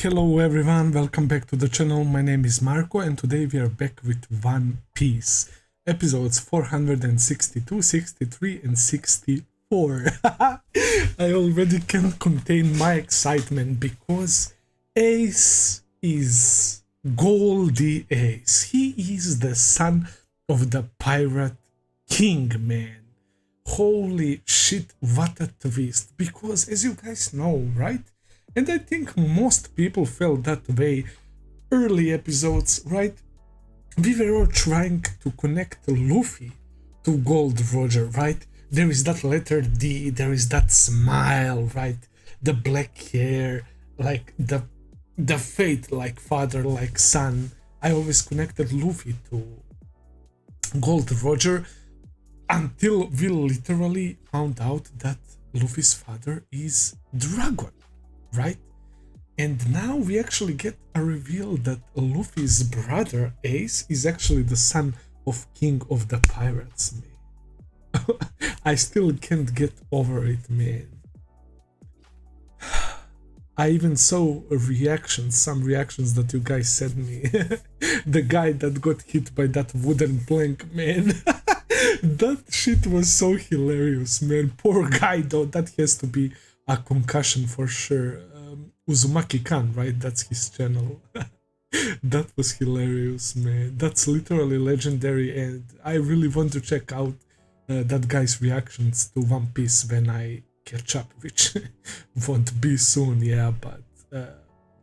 Hello everyone, welcome back to the channel. My name is Marco and today we are back with One Piece. Episodes 462, 63 and 64. I already can't contain my excitement because Ace is Goldie Ace. He is the son of the Pirate King, man. Holy shit, what a twist. Because as you guys know, right? And I think most people felt that way early episodes, right? We were all trying to connect Luffy to Gold Roger, right? There is that letter D, there is that smile, right? The black hair, like the fate, like father, like son. I always connected Luffy to Gold Roger until we literally found out that Luffy's father is Dragon. Right? And now we actually get a reveal that Luffy's brother Ace is actually the son of King of the Pirates, man. I still can't get over it, man. I even saw some reactions that you guys sent me. The guy that got hit by that wooden plank, man. That shit was so hilarious, man. Poor guy, though. That has to be a concussion for sure. Uzumaki-kan, right? That's his channel. That was hilarious, man. That's literally legendary, and I really want to check out that guy's reactions to One Piece when I catch up, which won't be soon, yeah, but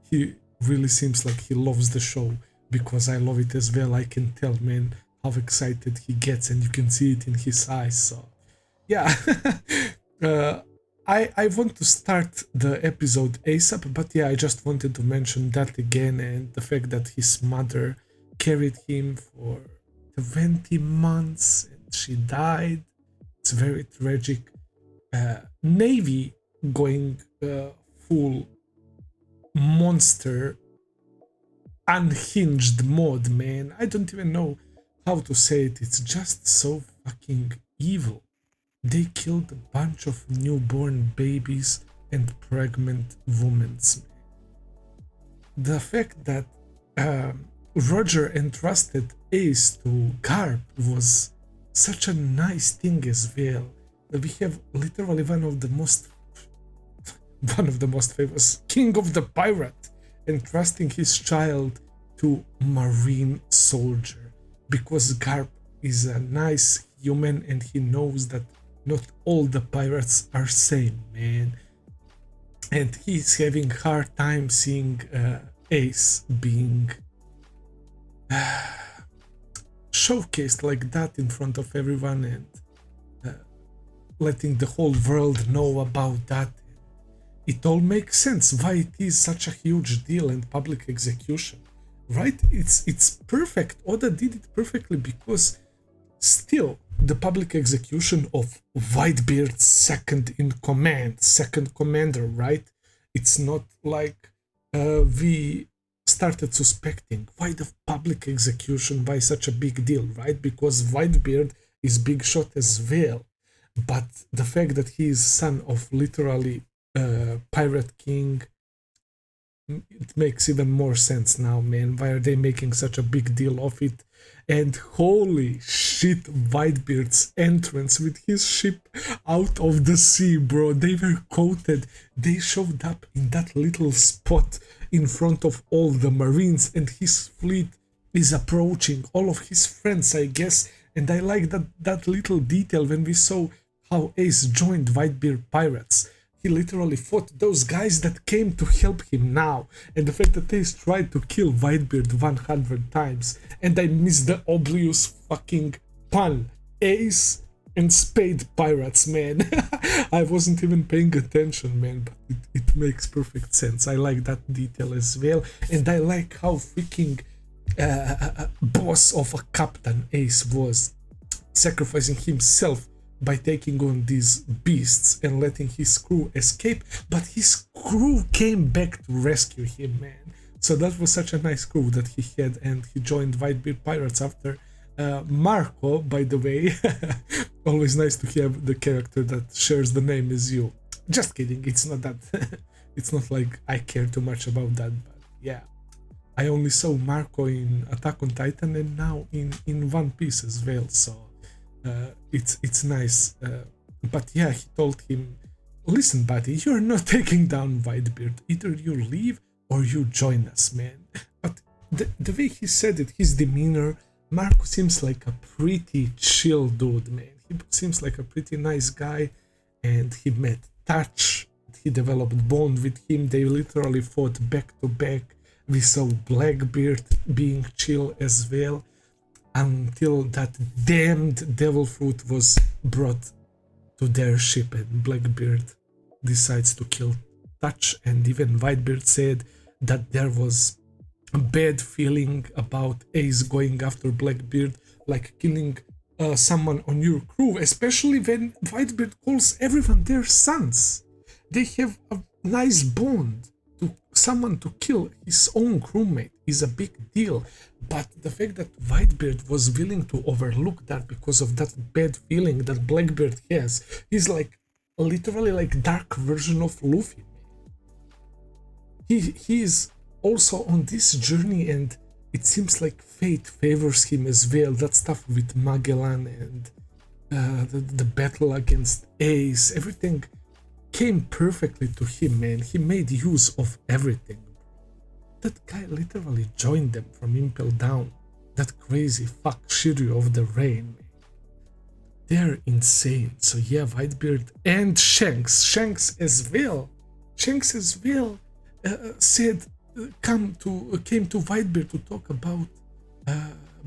he really seems like he loves the show because I love it as well. I can tell, man, how excited he gets, and you can see it in his eyes, so yeah. I want to start the episode ASAP, but yeah, I just wanted to mention that again, and the fact that his mother carried him for 20 months and she died. It's very tragic. Navy going full monster unhinged mode, man. I don't even know how to say it. It's just so fucking evil. They killed a bunch of newborn babies and pregnant women. The fact that Roger entrusted Ace to Garp was such a nice thing as well. We have literally one of the most famous King of the Pirate entrusting his child to Marine soldier, because Garp is a nice human and he knows that not all the pirates are same, man. And he's having hard time seeing Ace being showcased like that in front of everyone and letting the whole world know about that. It all makes sense why it is such a huge deal and public execution, right? It's perfect. Oda did it perfectly because still the public execution of Whitebeard's second in command, second commander, right? It's not like we started suspecting why the public execution, why such a big deal, right? Because Whitebeard is big shot as well, but the fact that he is son of literally Pirate King, it makes even more sense now, man. Why are they making such a big deal of it? And holy shit, Whitebeard's entrance with his ship out of the sea, bro. They were coated. They showed up in that little spot in front of all the Marines, and his fleet is approaching all of his friends, I guess. And I like that little detail when we saw how Ace joined Whitebeard Pirates. He literally fought those guys that came to help him now. And the fact that Ace tried to kill Whitebeard 100 times. And I missed the obvious fucking pun. Ace and Spade Pirates, man. I wasn't even paying attention, man. But it makes perfect sense. I like that detail as well. And I like how freaking boss of a captain Ace was. Sacrificing himself by taking on these beasts and letting his crew escape, but his crew came back to rescue him, man. So that was such a nice crew that he had, and he joined Whitebeard Pirates after Marco, by the way. Always nice to have the character that shares the name as you. Just kidding, it's not that. It's not like I care too much about that, but yeah. I only saw Marco in Attack on Titan and now in One Piece as well, so it's nice. But yeah, he told him, listen buddy, you're not taking down Whitebeard, either you leave or you join us, man. But the way he said it, his demeanor, Marco seems like a pretty chill dude, man. He seems like a pretty nice guy, and he met Touch, he developed bond with him, they literally fought back to back. We saw Blackbeard being chill as well, until that damned devil fruit was brought to their ship and Blackbeard decides to kill Touch, and even Whitebeard said that there was a bad feeling about Ace going after Blackbeard, like killing someone on your crew, especially when Whitebeard calls everyone their sons. They have a nice bond. Someone to kill his own crewmate is a big deal, but the fact that Whitebeard was willing to overlook that because of that bad feeling that Blackbeard has is like literally like dark version of Luffy. He is also on this journey, and it seems like fate favors him as well. That stuff with Magellan and the battle against Ace, everything came perfectly to him, man. He made use of everything. That guy literally joined them from Impel Down. That crazy fuck Shiryu of the Rain, man. They're insane. So yeah, Whitebeard and Shanks as well. Shanks as well said came to Whitebeard to talk about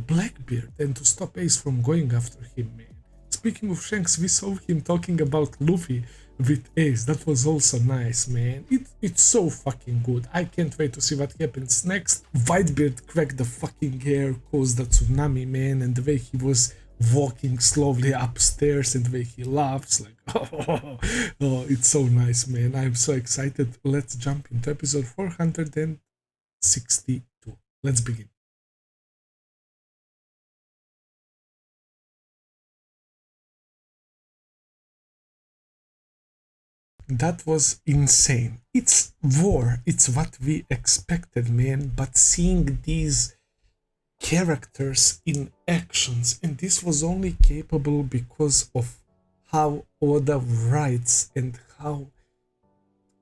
Blackbeard and to stop Ace from going after him, man. Speaking of Shanks, we saw him talking about Luffy with Ace. That was also nice, man. It's so fucking good. I can't wait to see what happens next. Whitebeard cracked the fucking air, caused the tsunami, man, and the way he was walking slowly upstairs and the way he laughs, like, oh, it's so nice, man. I'm so excited. Let's jump into episode 462. Let's begin. That was insane. It's war. It's what we expected, man. But seeing these characters in actions, and this was only capable because of how Oda writes and how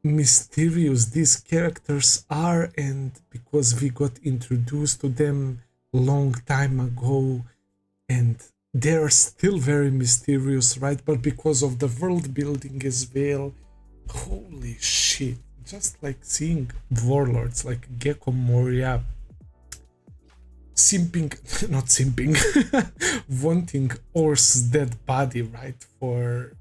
mysterious these characters are, and because we got introduced to them long time ago, and they're still very mysterious, right? But because of the world building as well, holy shit, just like seeing warlords like Gecko Moria not simping, wanting Oars' dead body, right? For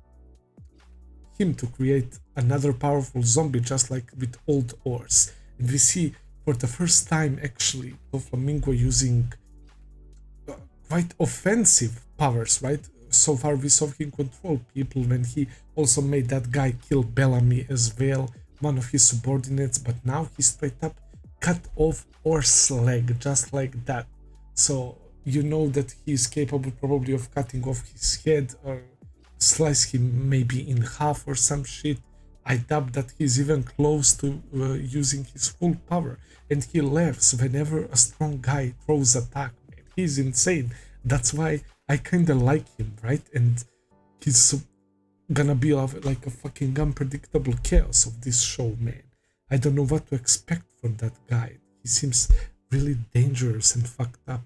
him to create another powerful zombie, just like with old Oars. And we see for the first time actually Doflamingo using quite offensive powers, right? So far we saw him control people when he also made that guy kill Bellamy as well, one of his subordinates, but now he straight up cut off Oars' leg just like that. So you know that he's capable probably of cutting off his head or slice him maybe in half or some shit. I doubt that he's even close to using his full power, and he laughs whenever a strong guy throws attack, man. He's insane. That's why I kinda like him, right? And he's gonna be like a fucking unpredictable chaos of this show, man. I don't know what to expect from that guy. He seems really dangerous and fucked up.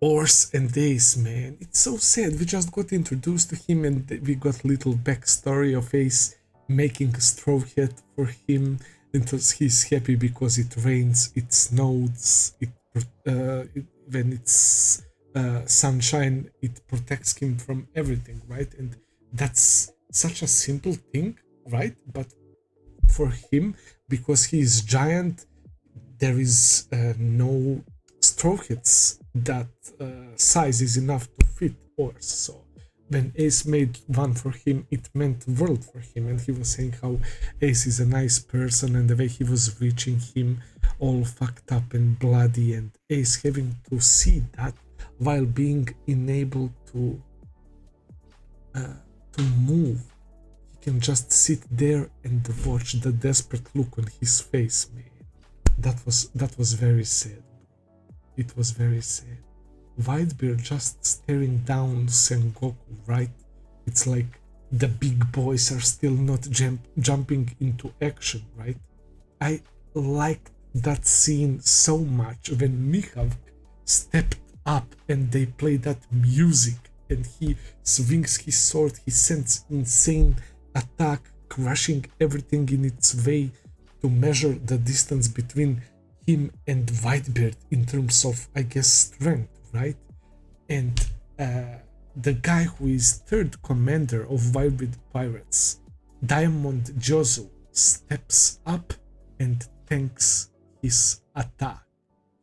Oars and Ace, man. It's so sad. We just got introduced to him and we got little backstory of Ace making a straw hat for him. And he's happy because it rains, it snows, when it's sunshine, it protects him from everything, right? And that's such a simple thing, right? But for him, because he is giant, there is no straw hats that size is enough to fit Oars. So when Ace made one for him, it meant world for him, and he was saying how Ace is a nice person and the way he was reaching him all fucked up and bloody, and Ace having to see that while being enabled to move. He can just sit there and watch the desperate look on his face, man. That was very sad. It was very sad. Whitebeard just staring down Sengoku, right? It's like the big boys are still not jumping into action, right? I liked that scene so much when Mihawk stepped up and they play that music and he swings his sword, he sends insane attack, crushing everything in its way to measure the distance between him and Whitebeard in terms of, I guess, strength, right? And the guy who is third commander of Whitebeard Pirates, Diamond Jozu, steps up and tanks his attack.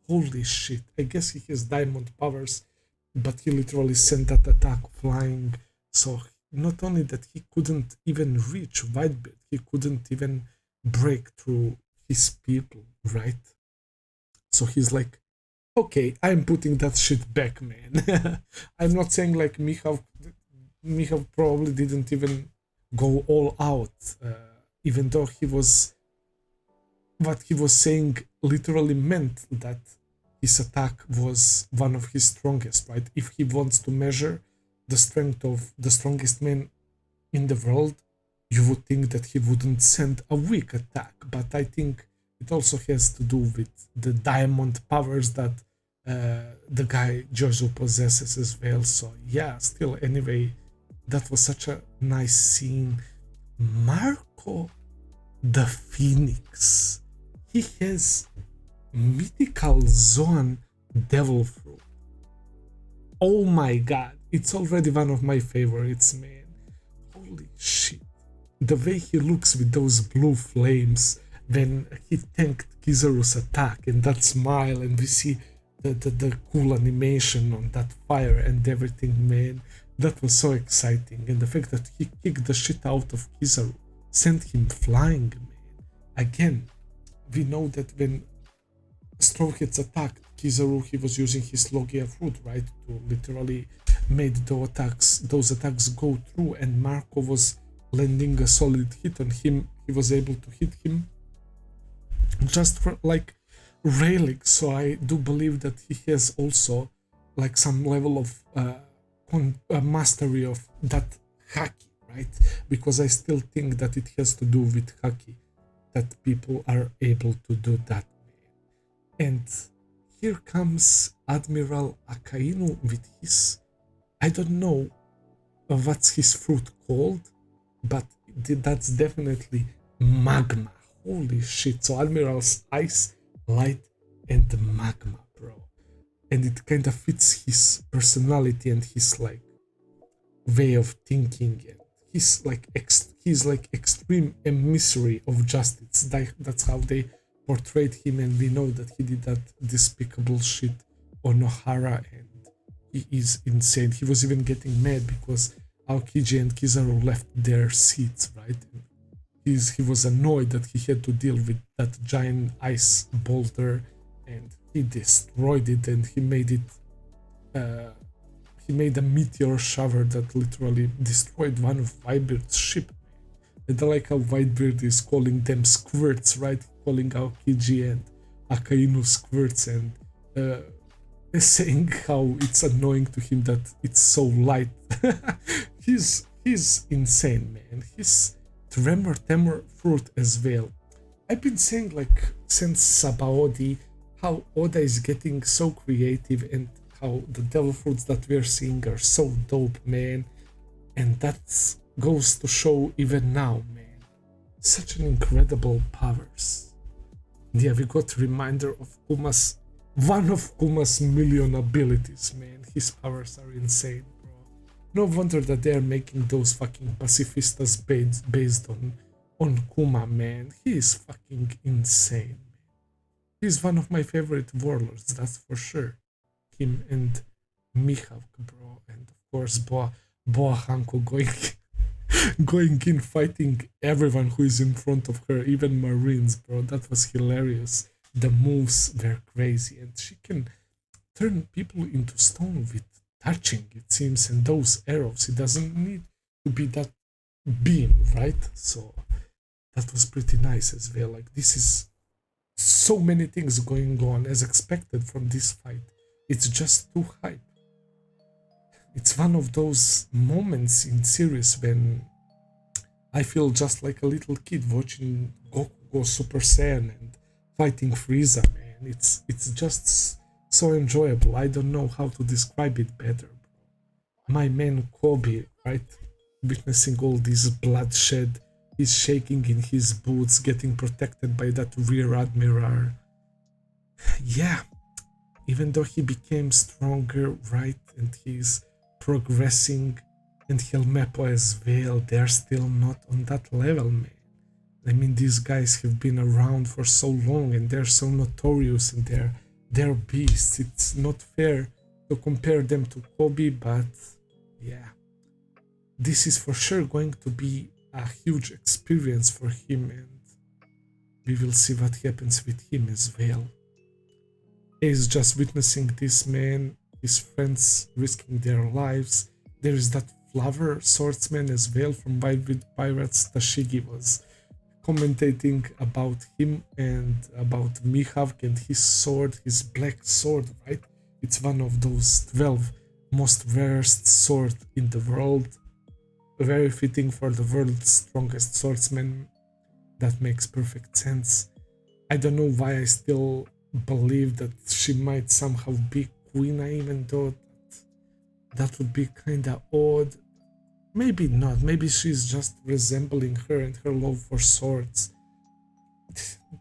Holy shit, I guess he has diamond powers, but he literally sent that attack flying. So not only that he couldn't even reach Whitebeard, he couldn't even break through his people, right? So he's like, okay, I'm putting that shit back, man. I'm not saying like Mihawk probably didn't even go all out, even though what he was saying literally meant that his attack was one of his strongest, right? If he wants to measure the strength of the strongest man in the world, you would think that he wouldn't send a weak attack, but I think it also has to do with the diamond powers that the guy Jozu possesses as well. So yeah, still, anyway, that was such a nice scene. Marco the Phoenix, he has mythical zoan devil fruit. Oh my god, it's already one of my favorites, man. Holy shit, the way he looks with those blue flames when he tanked Kizaru's attack, and that smile, and we see the cool animation on that fire and everything, man. That was so exciting. And the fact that he kicked the shit out of Kizaru, sent him flying, man. Again, we know that when Straw Hats attacked Kizaru, he was using his Logia fruit, right, to literally made those attacks go through, and Marco was landing a solid hit on him. He was able to hit him just for like railing. So I do believe that he has also like some level of mastery of that haki, right? Because I still think that it has to do with haki that people are able to do that. And here comes Admiral Akainu with his, I don't know what's his fruit called, but that's definitely magma. Holy shit. So Admiral's ice, light, and magma, bro. And it kind of fits his personality and his like way of thinking. And he's like extreme emissary of justice. That's how they portrayed him, and we know that he did that despicable shit on Ohara, and he is insane. He was even getting mad because Aokiji and Kizaru left their seats, right? He was annoyed that he had to deal with that giant ice boulder, and he destroyed it, and he made a meteor shower that literally destroyed one of Whitebeard's ship. And I like how Whitebeard is calling them squirts, right? Calling Aokiji and Akainu squirts, and saying how it's annoying to him that it's so light. He's insane, man. He's Tremor fruit as well. I've been saying like since Sabaody how Oda is getting so creative, and how the devil fruits that we're seeing are so dope, man. And that goes to show even now, man. Such an incredible powers. Yeah, we got a reminder of one of Kuma's million abilities, man. His powers are insane, bro. No wonder that they're making those fucking pacifistas based on Kuma, man. He is fucking insane, man. He's one of my favorite warlords, that's for sure. Him and Mihawk, bro, and of course Boa Hanko going in fighting everyone who is in front of her, even Marines, bro. That was hilarious. The moves were crazy, and she can turn people into stone with touching, it seems, and those arrows. It doesn't need to be that beam, right? So that was pretty nice as well. Like, this is so many things going on as expected from this fight. It's just too hype. It's one of those moments in series when I feel just like a little kid watching Goku go Super Saiyan and fighting Frieza, man. It's just so enjoyable. I don't know how to describe it better. My man Kobe, right? Witnessing all this bloodshed, he's shaking in his boots, getting protected by that rear admiral. Yeah, even though he became stronger, right, and he's progressing, and Helmeppo as well, they're still not on that level, man. I mean, these guys have been around for so long and they're so notorious and they're beasts. It's not fair to compare them to Kobe, but yeah, this is for sure going to be a huge experience for him, and we will see what happens with him as well. He's just witnessing this man, his friends risking their lives. There is that flower swordsman as well from Whitebeard Pirates. Tashigi was commentating about him and about Mihawk and his sword, his black sword, right? It's one of those 12 most rarest sword in the world. Very fitting for the world's strongest swordsman. That makes perfect sense. I don't know why I still believe that she might somehow be Quina, even though that would be kinda odd. Maybe not, maybe she's just resembling her and her love for swords.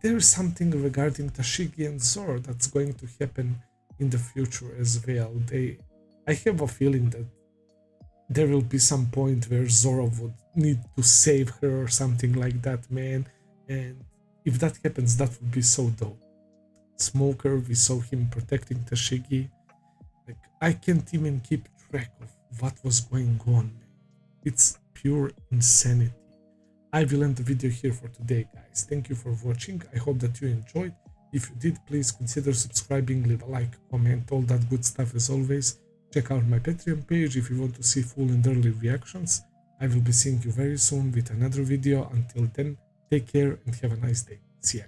There's something regarding Tashigi and Zoro that's going to happen in the future as well. I have a feeling that there will be some point where Zoro would need to save her or something like that, man. And if that happens, that would be so dope. Smoker, we saw him protecting Tashigi. Like, I can't even keep track of what was going on, man. It's pure insanity. I will end the video here for today, guys. Thank you for watching. I hope that you enjoyed. If you did, please consider subscribing, leave a like, comment, all that good stuff as always. Check out my Patreon page if you want to see full and early reactions. I will be seeing you very soon with another video. Until then, take care and have a nice day. See ya.